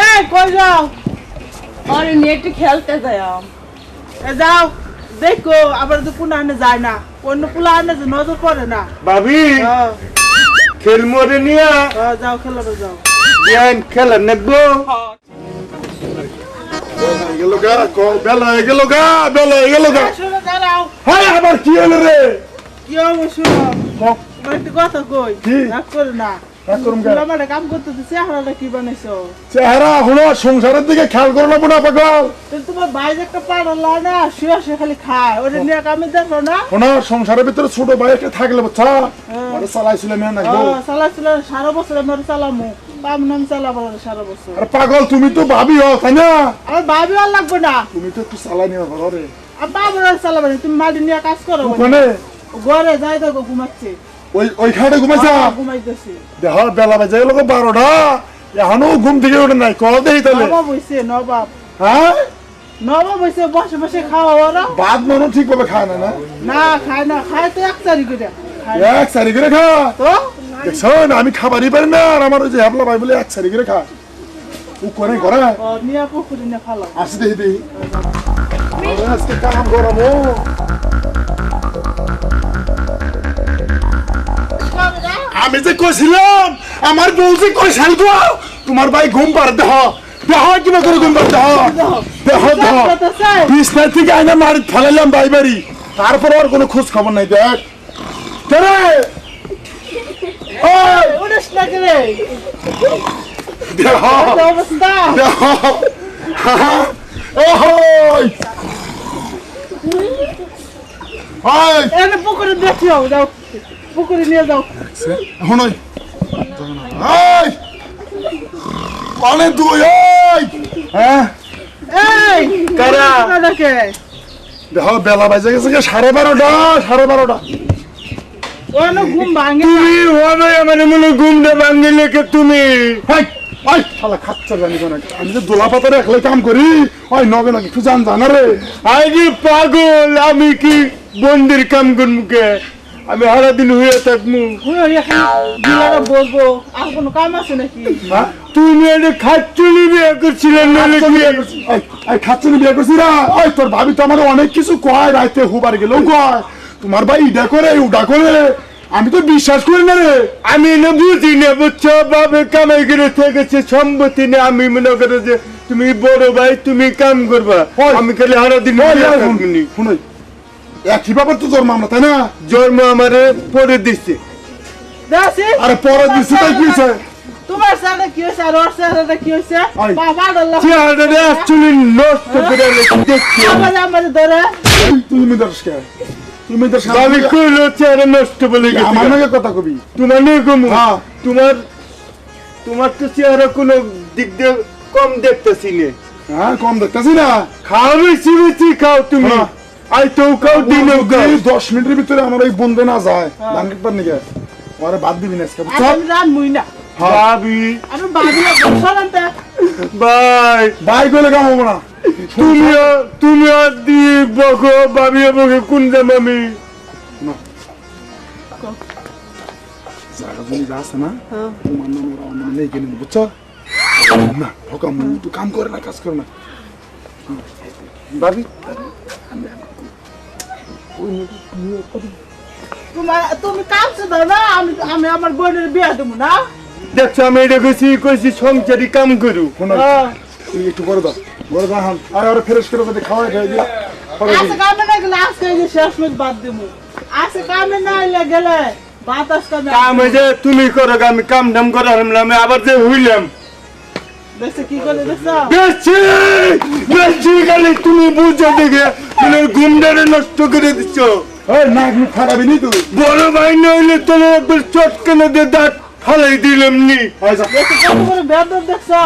এই কই যাও? আরে নিয়ে একটু খেলতে যাও। যাও দেখো আবার তো পুনা আনে যায় না, অন্য পুলা আনে যে নজর পড়ে না। ভাবি খেল মরে নিয়া যাও খেলাবে যাও। বিয়ান খেলা নেবো গেল গা বেলা গেল গা বেলা গেল গা। শুনো দাঁড়াও। হ্যাঁ আবার কি হলো রে? কি হবে শুনো, একটু কথা কই, রাগ করে না। আমার কাম করতে চেহারাটা কি বানাইছো? চেহারা হলো সংসারের দিকে খেয়াল করে নেবো না পাগল। তোমার ভাই একটা পাড়া লা না শুয়ে শুয়ে খালি খায়, ওটা নিয়ে কামে দেখো না। শোনো সংসারের ভিতরে ছোট ভাই একটা থাকলে বুঝছা ওরে চালাইছিলাম না গো। চালাইছিল সারা বছর আমার চালামু, পাম নাম চালাবো সারা বছর। আরে পাগল তুমি তো ভাবি হও তাই না? আমার ভাবি আর লাগবে না, তুমি তো একটু চালাই নিও ঘর রে। আর বাবা চালাবে না, তুমি মাটি নিয়ে কাজ করো। ওখানে ঘরে যাই দেখো ঘুমাচ্ছে। ওই খাটে ঘুমাইছা? ঘুমাইতেছি। দেখ বেলা বাজে গেল 12টা এখনো ঘুম থেকে ওঠে নাই। কল দেই তাহলে নবাব হইছে নবাব। হ্যাঁ নবাব হইছে, বসে বসে খাওয়া ওরা। ভাত মনে ঠিক ভাবে খায় না? না খায় না, খায় তো এক চারি করে। এক সারি করে খা তো দেখছো না আমি খাবারই পারি না, আর আমার ওই যে হ্যাবলা ভাই বলে এক সারি করে খা ও করে করে নিয়ে পুকুরে নিয়ে ফালো। আসি দেখি দেখি আজকে কাম গরমো। আমি যে কইছিলাম আমার বউ যে কইছাল গো তোমার ভাই ঘুম পার দেহ দেহ কিবা করে ঘুম পার দেহ দেহ দেহ বিছনা থেকে আইনা মারি ফেলাইলাম ভাই বাড়ি, তারপর আর কোনো খোঁজ খবর নাই। দেখ কেরে ওই উড়িস না করে দেহ অবস্থা। দেহ ওই ওই এনে পুকুরে দেখিও, যাও পুকুরে নিয়ে যাও। এখন ওই ওই অনেক দুই ওই হ্যাঁ এই কারা? দেখে দেখো বেলা বাজে গেছে 12:30 ওনো ঘুম ভাঙে। তুমি হবে আমার মনে ঘুমটা ভাঙলে কে তুমি? হাই ওই শালা খাচ্চা জানি কোন আমি যে দোলা পাতারে একলাই কাম করি ওই নগে নগে একটু জানা রে। আই যে পাগল আমি কি বন্দির কাম করবো কে? আমি সারা দিন হয়ে থাকবো। দিলারা বলবো আর কোনো কাম আছে নাকি? তুমি এটা খাচ্চুনি বিয়ে করছিলেন? খাচ্চুনি বিয়ে করছি না? ওই তোর ভাবি তো আমার অনেক কিছু কয়, রাইতে হুবার গেলেও কয় তোমার ভাই ইডা করে উডা করে, আমি তো বিশ্বাস করি না রে। আমি না বুঝি না বুঝছো, বাবে কামাই করে থেকেছে সম্পত্তি নেই। আমি মনে করে যে তুমি বড় ভাই তুমি কাম করবা, আমি খালি সারা দিন শুনুই একই ব্যাপার তো জন্ম আমরা তাই না? জন্ম আমার পরে দিচ্ছে। আরে পরে দিচ্ছে তাই কি হয়েছে? তোমার সাথে কি হয়েছে আর ওর সাথে কি হয়েছে? বাবা আল্লাহ চেহারাটা অ্যাকচুয়ালি নষ্ট করে দেখছি। আমাদের ধরে তুমি দর্শক তুমি তো আমি কইলো চেহারা নষ্ট বলে গেছি। আমার নাকি কথা কবি তোমার নিয়ে কমু? তোমার তোমার তো চেহারা কোনো দিক দিয়ে কম দেখতেছি না। হ্যাঁ কম দেখতেছি না। খাও বেশি বেশি খাও তুমি, আই তো খাও দিনে 10 মিনিটের ভিতরে আমার এই বন্ধে না যায় ধান কাটবার নিকে ওরে বাদ দিবি না আজকে বুঝছো? আমি রান মুই না ভাবি আমি ভাবি না বলছানতে বাই বাই কইলে কাম হবে না। তুমি আর দি বকো ভাবি বকে কোন দাম আমি জায়গা জমি যাচ্ছে না তোমার নাম ওরা অন্য নেই কেন বুঝছো না? হকাম তুই কাম করে না কাজ করে না ভাবি। তুমি কামছে দাও না, আমি আমার বোনের বিয়ে দেবো না। দেখছো আমি এটা কইছি সংসারী কাম করু। তুই একটু করে দাও বড় দাহান আর ওরা ফ্রেশ করে যদি খাওয়াই খাই দিলা আজকে কামে না গেলে আজকে এই যে শেষ মিনিট বাদ দেবো। আজকে কামে না গেলে বাতাস কাম যে তুমি করো আমি কাম ধাম করে আমি আবার যে হইলাম দেখছে কি করে দেখছো? দেখছি খালি তুমি বুঝছো দেখে তুমি ঘুমটারে নষ্ট করে দিচ্ছ। নাক মুখ খারাপই নি তুই বড় ভাই নইলে তোর একবার চটকানো দিয়ে দাঁত ফালাই দিলাম নি। কত করে বেদর দেখছো?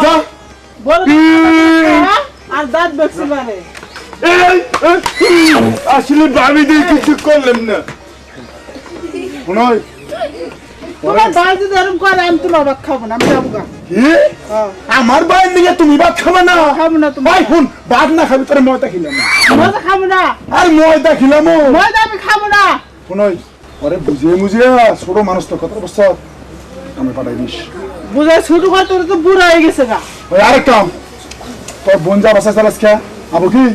আর দাঁত দেখছি মানে আসলে ভাবি দিয়ে কিছু করলাম না। তোমার ভাই যদি এরকম করে আমি তোমার ভাত খাবো না, আমি যাবো গা। আমার ভাইয়ের দিকে তুমি ভাত খাবে না? খাবো না তুমি ভাত না খাবি তোর ময়দা খিলাম না। ময়দা খাবো না। আর ময়দা খিলাম ময়দা আমি খাবো না। শোনই পরে বুঝিয়ে মুঝিয়ে ছোট মানুষ তো কত বছর আমি পাঠাই দিস বুঝাই শুরু কর, তোর তো বুড়া হয়ে গেছে গা। ওই আরেক কাম, তোর বোন যা বাসা চালাস খা আবু কি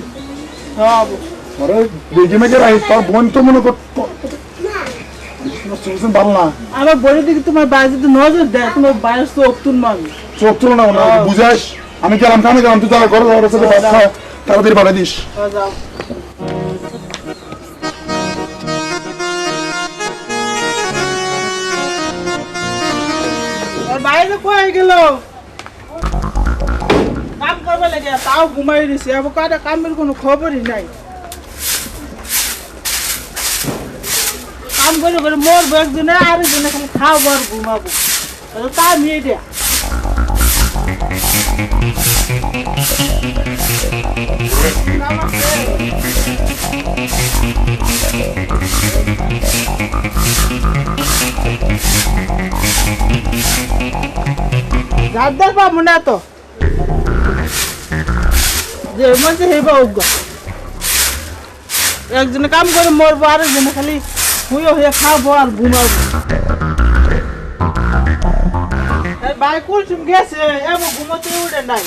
হ্যাঁ আবু। আরে বেগে মেগে রাই, তোর বোন তো মনে কর ভালো না। আমার বোনের দিকে তোমার বাইরে যদি নজর দেয়, তোমার বাইরে চোখ তুলবো আমি। চোখ তুলো না বুঝাস। আমি গেলাম কামে গেলাম, তুই তারা ঘরে ওর সাথে ভাত খা, তাড়াতাড়ি পাঠিয়ে দিস। যাও। আর বাইরে কয়ে গেল কাম করবে লাগে, তাও ঘুমাই দিছে। আবার কাটা কামের কোনো খবরই নাই। কাম করে করে মরবো একজনে, আরেকজনে খালি খাওয়াবো আর ঘুমাবো। তা নিয়ে দেয়া যাদের পাবো না তো যে মধ্যে হেবা উগ্র। একজনে কাম করে মরবো, আরেকজনে খালি হুইও হয়ে খাবো আর ঘুমাবো। ভাই কুলসুম গেছে, এমন ঘুমাতে উঠে নাই।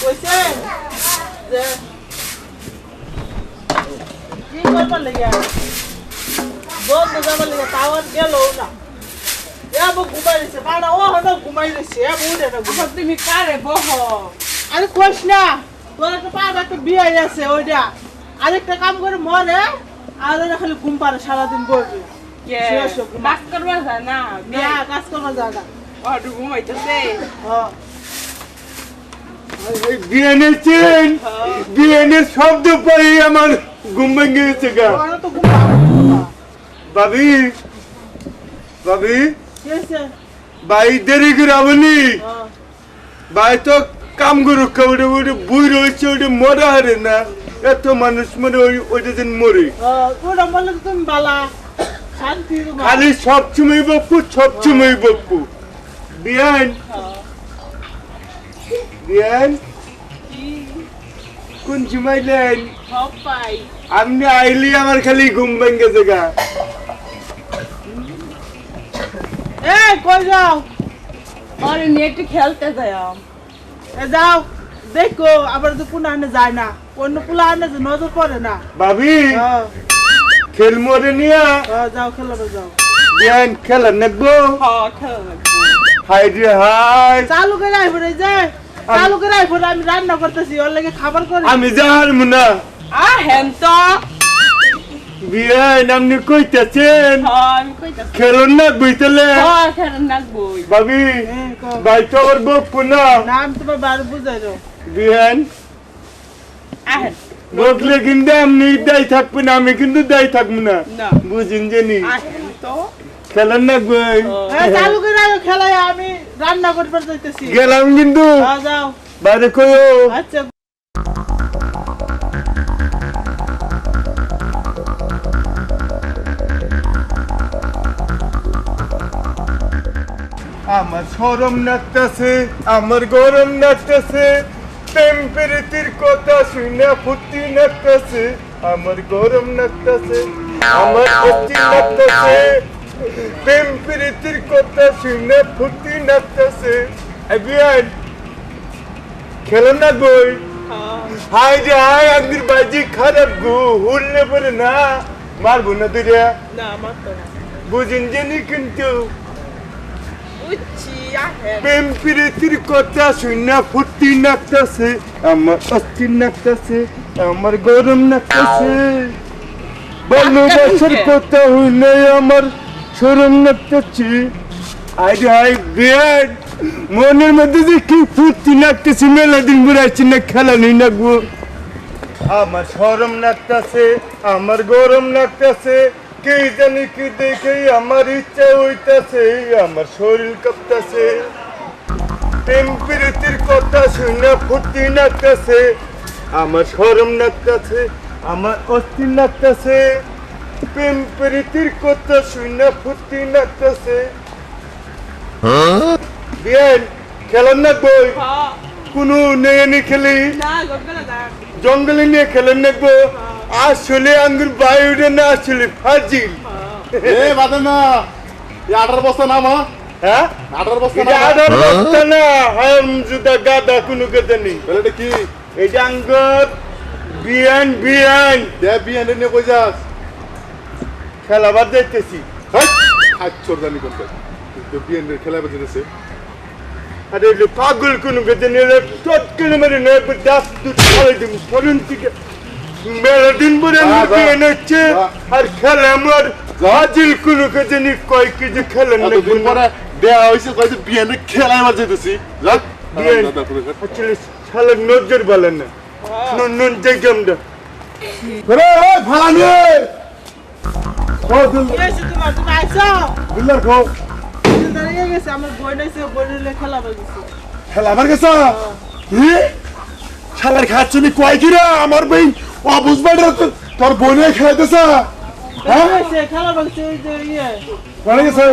কইছে যে কি করবার লেগে বন্ধ যাবার লেগে, টাওয়ার গেল না। এমন ঘুমাই দিছে বাড়া, ও হঠাৎ ঘুমাই দিছে, এমন উঠে না। তুমি কারে বহ? আরে কইস না, তোর একটা পাড়া একটা বিয়ে আছে ওইটা। আরেকটা কাম করে মরে, আর ওরা খালি ঘুম পারে সারাদিন বসবে। কাজ করবা যায় না, কাজ করবা যায় না। অটো ঘুমাইতেছে। বিয়ানের চেন, বিয়ানের শব্দ পাই আমার ঘুম ভেঙে গেছে গা। ওরা তো ঘুম পাবে না। ভাবি ভাবি কি হয়েছে? ভাই দেরি করে আবনি ভাই তো কাম করুক, ওটা ওটা বই রয়েছে, ওটা মরা হারে না। এত মানুষ মরে ওইটা যেন মরে। ওরা বললে তো তুমি বালা শান্তি তোমার। খালি সবসময় বপ্পু, সবসময় বপ্পু। বিয়ান বিয়ান কোন ঝুমাইলেন? সব পাই। আপনি আইলি আমার খালি ঘুম ভেঙে গেছে গা। কই যাও? আরে নিয়ে একটু খেলতে যাই। যাও দেখো, আবার তো পুনা আনে যায় না, অন্য পুলা আনে যে নজর পড়ে না। ভাবি খেল মরে নিয়া যাও খেলাবে যাও। বিয়ান খেলা নেবো। হ্যাঁ খেলা লাগবে। হাই রে হাই, চালু করে আইবো রে, যে চালু করে আইবো, আমি রান্না করতেছি, ওর লাগে খাবার করে। আমি যার মুনা। হেন তো। বিয়ান আপনি কইতেছেন হ্যাঁ আমি কইতাছি। খেলুন না বুঝতেলে। হ্যাঁ খেলা নাচবই। ভাবি কও। ভাই তো আমার বকু না। না আমি তোমার বাড়ি বুঝাই দাও। বিয়ান আহেন। বকলে কিন্তু আপনি দায়ী থাকবেন, আমি কিন্তু দায়ী থাকবো না। না। বুঝিন জানি আহেন তো। খেলেন না বই। চালু করে আইবো, খেলায় আমি রান্না করবার যাইতেছি। গেলাম কিন্তু যাও। বাইরে কইও। আচ্ছা। আমার শরম নাচতেছে, আমার গরম নাচতেছে, প্রেম প্রীতির কথা শুনে ফুটি নাচতেছে, আমার গরম নাচতেছে, আমার অস্থি নাচতেছে, প্রেম প্রীতির কথা শুনে ফুটি নাচতেছে। বিয়ান খেলেন না বই। হাই রে হাই, আগদির বাজি খারাপ গো, হুললে পরে না মারবো না তুইরা। না মাত্র না। বুঝিন জানি কিন্তু বুঝছি আহেন। প্রেম প্রীতির কথা শুনে ফুটি নাচতেছে, আমার অস্থির নাচতেছে, আমার গরম নাচতেছে, ভালোবাসার কথা হইলে আমার শরম নাচতেছে। আরে হাই বিয়ান, মনের মধ্যে যে কি ফুটি নাচতেছে, মেলা দিন ঘুরাইছি না, খেলা নেই নাকবো। আমার শরম নাচতেছে, আমার গরম নাচতেছে, কে জানি কি দেখে আমার ইচ্ছা হইতাছে, আমার শরীর কাঁপতাছে, প্রেম প্রীতির কথা শুনে ফুটি নাচতেছে, আমার শরম নাচতেছে, আমার অস্থির নাচতেছে, প্রেম প্রীতির কথা শুনে ফুটি নাচতেছে। বিয়ান খেলেন না বই, হ্যাঁ। কোনো নেই খেলি, না গঙ্গলা না। জঙ্গলে নিয়ে খেলেন নাকবো। আসলে আঙ্গুর বাইরে না, আসলে ফাজিল। এ বাদে না, 18 বছর না মা, হ্যাঁ আটার বস্তা এটা আধার বস্তা না হাম জুদা গাদা কোনো কথা নেই তাহলে এটা কি এটা আঙ্গর বিয়ান বিয়ান দে বিয়ে নিয়ে কই যাস খেলাবার দেখতেছি হাত চোরদানি করতে তো বিয়ে খেলা বেজেছে আরে এটা পাগল কোনো কথা নেই টটকেলে মানে নয় দাস দুধ খাওয়াই দিম ফলন থেকে মেলা দিন পরে বিয়ান হচ্ছে আর খেলা আমার হাজিল কোনো কথা নেই কয় কেজি খেলেন না দিন পরে দেয়া হইছে কইছে বিয়ে খেলা এবার যেতেছি যা বিয়ান আসলে শালা নজর বলেন না নুন নুন জায়গামটা রে ওই ফালানি ও দিল কি হয়েছে তোমার? তুমি আইছো? দিলদার কো দিল দাঁড়িয়ে গেছে, আমার বোন এসে বোনের খেলা বাজছে। খেলা আমার কাছে কি শালার খাচ্ছনি কয় কি রে আমার ভাই ও বুঝবাড়ি তোর বোনে খেলাইতেছে হ্যাঁ খেলা বাজছে ওই যে ইয়ে কোনে গেছে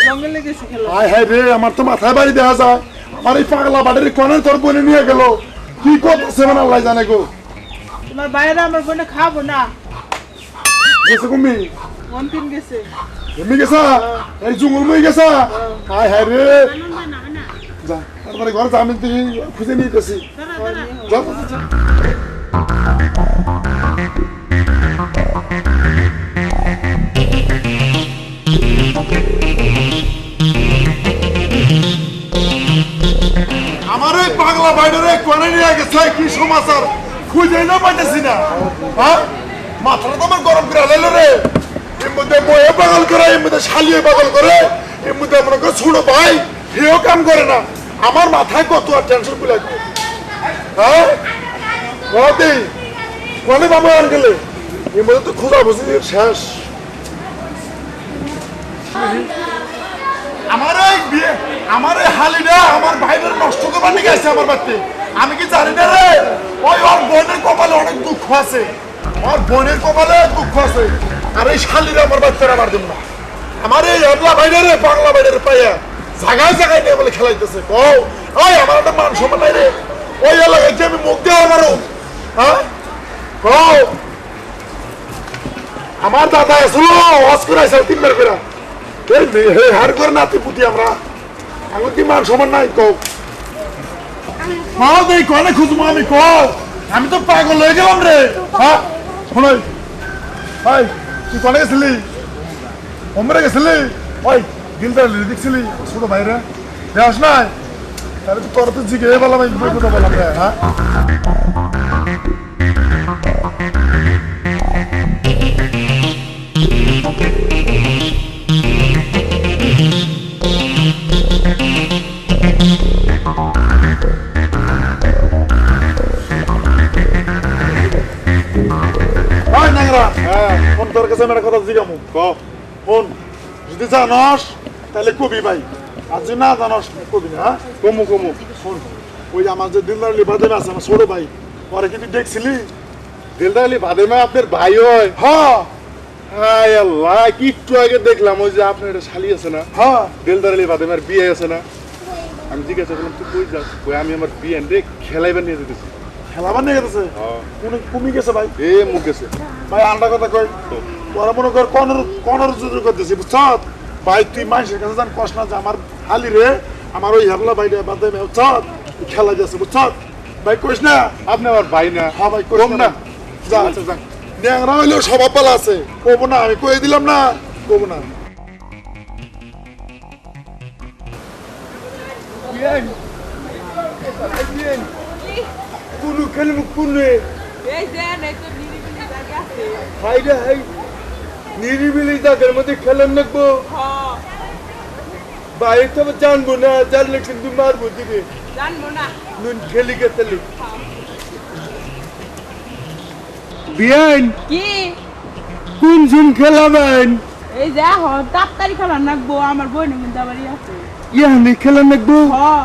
জঙ্গলে গেছে খেলা। হায় হায় রে আমার তো মাথায় বাড়ি দেখা যায় আমার এই পাগলা বাড়ির কোনে তোর বোনে নিয়ে গেল কি করতেছে মানে আল্লাহ জানে গো তোমার বাইরে আমার বোনে খাবো না, গেছে কুমি মন্তিন গেছে। এমনি গেছা এই জঙ্গল মই গেছা হায় হায় রে যা তারপরে ঘরে যা আমি তুই খুঁজে নিয়ে গেছি যা যা আমার এই পাগলা বাইরে কোনে নিয়ে গেছে কি সমাচার খুঁজে না পাইতেছি না হ্যাঁ মাথাটা তো আমার গরম করে আলাইলো রে এর মধ্যে বয়ে পাগল করে এর মধ্যে শালিয়ে পাগল করে এর মধ্যে মনে করে ছোট ভাই সেও কাম করে না আমার মাথায় কত আর টেনশন গুলো হ্যাঁ বলতে কোনে বাবা আর গেলে এর মধ্যে তো খোঁজা বুঝি শেষ আমার এই হালিটা আমার ভাইদের নষ্ট করবার নিয়ে গেছে আমার বাড়িতে আমি কি জানি না রে ওই ওর বোনের কপালে অনেক দুঃখ আছে ওর বোনের কপালে দুঃখ আছে আর এই শালিরা আমার বাচ্চারা আমার দেব না আমার এই এবলা ভাইরে পাগলা ভাইরে পাইয়া জায়গায় জায়গায় নিয়ে বলে খেলাইতেছে কও ওই আমার একটা মান সম্মান নাই রে ওই এলাকায় যে আমি মুখ দেওয়া আমারও হ্যাঁ কও আমার দাদা আসলো ওয়াজ করাইছে 3 বার করে এই হার করে নাতি পুতি আমরা আমার কি মান সমান নাই কও হ্যাঁ দেই কোনে খুঁজবো আমি কও আমি তো পাগল হয়ে গেলাম রে হ্যাঁ শোনাই ভাই তুই কোনে গেছিলি ওমরে গেছিলি ওই দিলদার দেখছিলি ছোট ভাইরা দেখাস নাই তাহলে তো তোর তো জিগে বললাম আমি বই কথা বললাম রে হ্যাঁ তোর কাছে আমার কথা জিগামু ফোন যদি জানস তাহলে কবি ভাই আর যদি না জানস কবি না হ্যাঁ কমু কমু ফোন ওই আমার যে দিলদার আলী বাদেমা আছে আমার ছোট ভাই পরে কিন্তু দেখছিলি দিলদার আলী বাদেমা আপনার ভাই হয় হ্যাঁ হায় আল্লাহ একটু আগে দেখলাম ওই যে আপনার একটা শালি আছে না হ্যাঁ দিলদার আলী বাদেমার বিয়ে আছে না আমি জিজ্ঞাসা করলাম তুই কই যাস কই আমি আমার বিয়ে এনে খেলাইবার নিয়ে যেতেছি খেলাবার নিয়ে গেছে কোন কমে গেছে ভাই এ মুখ গেছে ভাই আন্ডা কথা কই তোরা মনে কর কনর জুজু করতেছি বুঝছ ভাই তুই মানুষের কাছে জান কষ্ট না যে আমার হালি রে আমার ওই হেবলা ভাইটা বাদে বুঝছ খেলা যাচ্ছে বুঝছ ভাই কইস না আপনি আমার ভাই না হ্যাঁ ভাই কইস না যা আচ্ছা যা ন্যাংরা হইলেও স্বভাব ভালো আছে কবো না আমি কই দিলাম না কবো না কোনো খেলবো কোনে এই যে নাই তো নিরিবিলি জায়গা আছে। হাই রে হাই নিরিবিলি জায়গার মধ্যে খেলাম লাগবো হ্যাঁ বাইরে তো জানবো না জানলে কিন্তু মারবো দিবে জানবো না। নুন খেলি গেছালি বিয়ান কি কোন ঝুম খেলাবেন এই যে তাড়াতাড়ি খেলা নাকবো, আমার বোনের মধ্যে বাড়ি আছে। ইয়ানি খেলা লাগবো হ্যাঁ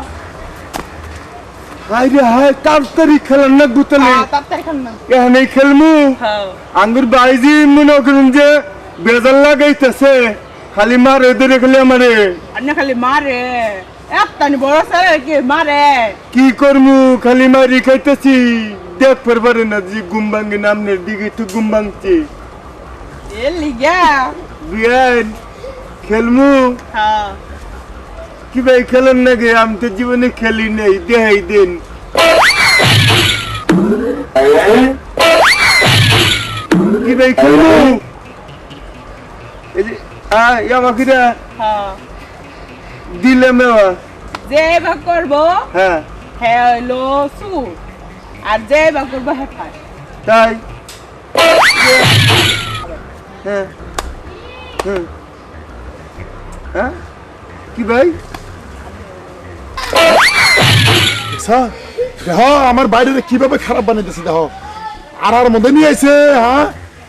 হাই রে হাই তাড়াতাড়ি খেলা লাগবো তাহলে তাড়াতাড়ি খেলা না। ইয়ানি খেলমু হ্যাঁ আঙ্গুর বাইজি মনে করেন যে বেজাল লাগাইতেছে খালি মারে ধরে খালি আমারে আন্না খালি মারে একটানি বড় সারে কি মারে। কি করমু খালি মারি খাইতেছি দেখ পারবারে না যে ঘুম ভাঙ্গে নামনের দিকে একটু ঘুম ভাঙছি এ লিগা বিয়ান খেলমু হ্যাঁ কি ভাই খেলেন নাকি? আমি তো জীবনে খেলি নাই, দেখাই দিন। কি ভাই খেলবো? এই যে আমাকিরা হ্যাঁ দিলে মেওয়া। যে বা করবো হ্যাঁ হ্যাঁ হইলো সুর আর যে বা করবো হ্যাঁ খায় তাই। হ্যাঁ হ্যাঁ হ্যাঁ কি ভাই? দেখো আমার বাইরে কিভাবে খারাপ বানাইতেছে, দেখো আর মধ্যে নিয়ে আইছে। হ্যাঁ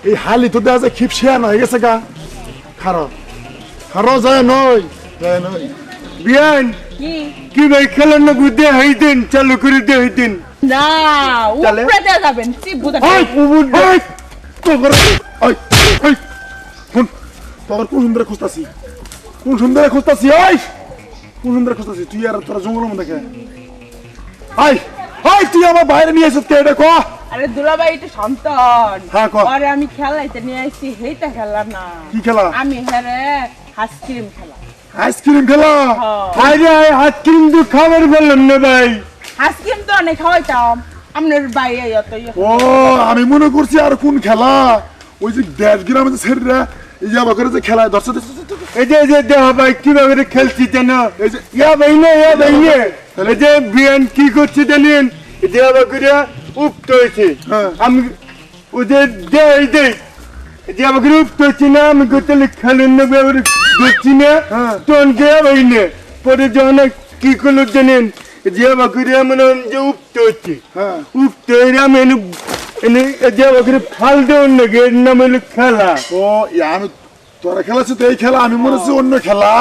এই হালি তো দেখা যায় খিপ শেয়ার হয়ে গেছে গা। খারো খারো যায় নয় বিয়ান কি কি ভাই খেলেন না? দেখাই দিন, চালু করে দেখাই দিন। না তাহলে? উপরে দেয়া যাবেন চিবুটা তোর কোন সুন্দর খুঁজতাছি, কোন সুন্দর খুঁজতাছি, কোন সুন্দর খুঁজতাছি। তুই আর তোরা জঙ্গলের মধ্যে কে? তুই আমার বাইরে নিয়ে এসে এটা ক। আরে দুলাভাই এটা সন্তান হ্যাঁ, ক। আরে আমি খেলাইতে নিয়ে আসছি হেইটা খেলা না। কি খেলা? আমি হ্যারে আইসক্রিম খেলা। আইসক্রিম খেলা? আরে আইসক্রিম তো খাবার বললাম না ভাই। আইসক্রিম তো অনেক খাওয়াইতাম আপনার বাইরে অত ও আমি মনে করছি আর কোন খেলা, ওই যে দেশ গ্রামে যে ছেলেরা ইয়াবা করে যে খেলায় ধরছে। এই যে দেহ ভাই কিভাবে খেলছি জানো? এই যে ইয়া ভাই না এই যে বিয়ান কি করছে জানেন? দেহ করে উপ্ত হয়েছে। হ্যাঁ। আমি ওদের দেই যে আমাকে উপ্ত হচ্ছে না, আমি গোতলে খেলেন না দেখছি না। হ্যাঁ। তখন দেয়া ভাই না পরে যখন কি করলো জানেন? যে আমাকে মনে হয় যে উপ্ত হচ্ছে। হ্যাঁ। উপ্ত হয়ে আমি এনে যে আমাকে ফাল দেওয়ার নাকি এর নাম হলো খেলা। ও আমি তোরা খেলাচ্ছি তো এই খেলা, আমি মনে হচ্ছে অন্য খেলা।